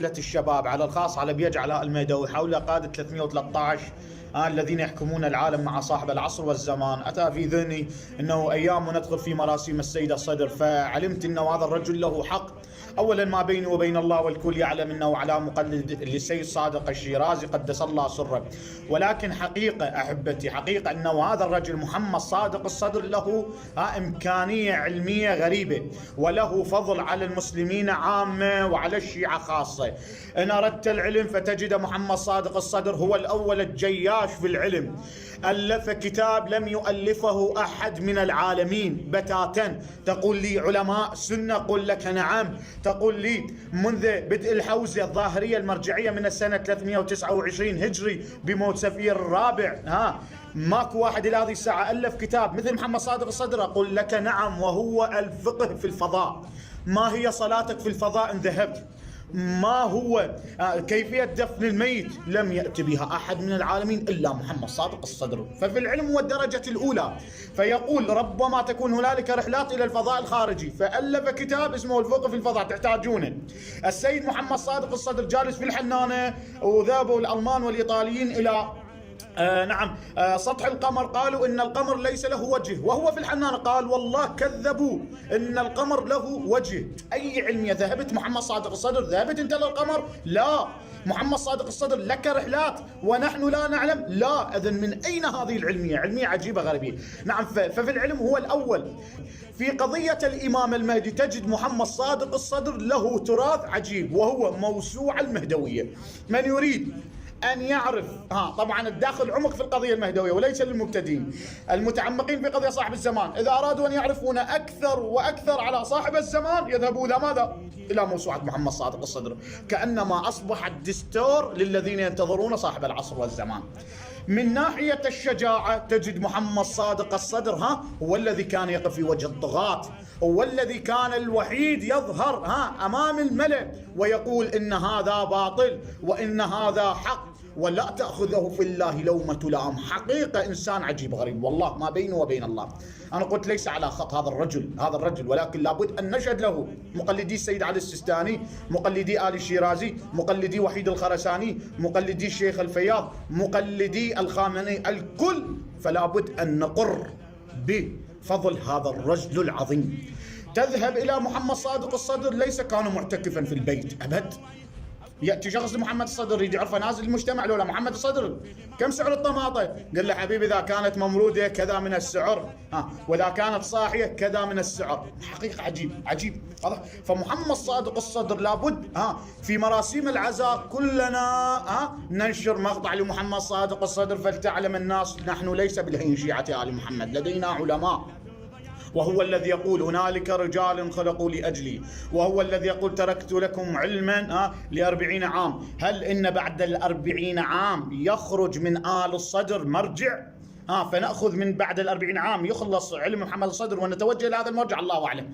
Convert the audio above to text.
الشباب على الخاص على بيج علاء المهدوي حول قادة 313 الذين يحكمون العالم مع صاحب العصر والزمان. أتى في ذهني أنه أيام ندخل في مراسيم السيد الصدر، فعلمت أنه هذا الرجل له حق. أولا ما بيني وبين الله والكل يعلم أنه على مقلد للسيد صادق الشيرازي قدس الله سره، ولكن حقيقة أحبتي، حقيقة أنه هذا الرجل محمد صادق الصدر له إمكانية علمية غريبة، وله فضل على المسلمين عامة وعلى الشيعة خاصة. إن أردت العلم فتجد محمد صادق الصدر هو الأول الجياش في العلم، ألف كتاب لم يؤلفه أحد من العالمين بتاتا. تقول لي علماء سنة؟ قل لك نعم. تقول لي منذ بدء الحوزة الظاهرية المرجعية من السنة 329 هجري بموت سفير الرابع، ماكو واحد إلى هذه الساعة ألف كتاب مثل محمد صادق الصدر؟ أقول لك نعم، وهو الفقه في الفضاء. ما هي صلاتك في الفضاء إن ذهبت؟ ما هو كيفية دفن الميت؟ لم يأتي بها أحد من العالمين إلا محمد صادق الصدر. ففي العلم والدرجة الأولى. فيقول ربما تكون هنالك رحلات إلى الفضاء الخارجي، فألف كتاب اسمه الفقه في الفضاء تحتاجونه. السيد محمد صادق الصدر جالس في الحنانة، وذهبوا الألمان والإيطاليين إلى سطح القمر، قالوا إن القمر ليس له وجه، وهو في الحنانة قال والله كذبوا إن القمر له وجه. أي علمية ذهبت محمد صادق الصدر؟ ذهبت أنت للقمر؟ لا. محمد صادق الصدر لك رحلات ونحن لا نعلم؟ لا. إذن من أين هذه العلمية؟ علمية عجيبة غريبة. ففي العلم هو الأول. في قضية الإمام المهدي تجد محمد صادق الصدر له تراث عجيب، وهو موسوعة المهدوية. من يريد أن يعرف طبعا الداخل عمق في القضية المهدوية وليس للمبتدئين، المتعمقين في قضية صاحب الزمان إذا أرادوا أن يعرفون أكثر وأكثر على صاحب الزمان يذهبوا إلى ماذا؟ إلى موسوعة محمد صادق الصدر، كأنما أصبح الدستور للذين ينتظرون صاحب العصر والزمان. من ناحية الشجاعة تجد محمد صادق الصدر هو الذي كان يقف في وجه الطغاة، هو الذي كان الوحيد يظهر أمام الملأ ويقول إن هذا باطل وإن هذا حق ولا تأخذه في الله لومة لام. حقيقة إنسان عجيب غريب، والله ما بينه وبين الله. أنا قلت ليس على خط هذا الرجل، ولكن لابد أن نشهد له. مقلدي السيد علي السيستاني، مقلدي آل الشيرازي، مقلدي وحيد الخرساني، مقلدي الشيخ الفياض، مقلدي الخامنئي، الكل. فلا بد أن نقر بفضل هذا الرجل العظيم. تذهب إلى محمد صادق الصدر، ليس كان معتكفا في البيت أبد. يأتي شخص محمد الصدر يريد يعرف نازل المجتمع لولا محمد الصدر كم سعر الطماطة؟ قال له حبيبي إذا كانت ممرودة كذا من السعر، وإذا كانت صاحية كذا من السعر. حقيقة عجيب. فمحمد صادق الصدر لابد في مراسيم العزاء كلنا ننشر مقطع لمحمد صادق الصدر، فلتعلم الناس نحن ليس بالهين شيعة آل محمد، لدينا علماء. وهو الذي يقول هنالك رجال خلقوا لأجلي، وهو الذي يقول تركت لكم علما ل40 عام. هل إن بعد 40 عام يخرج من آل الصدر مرجع؟ فنأخذ من بعد 40 عام يخلص علم محمد الصدر ونتوجه لهذا المرجع؟ الله أعلم.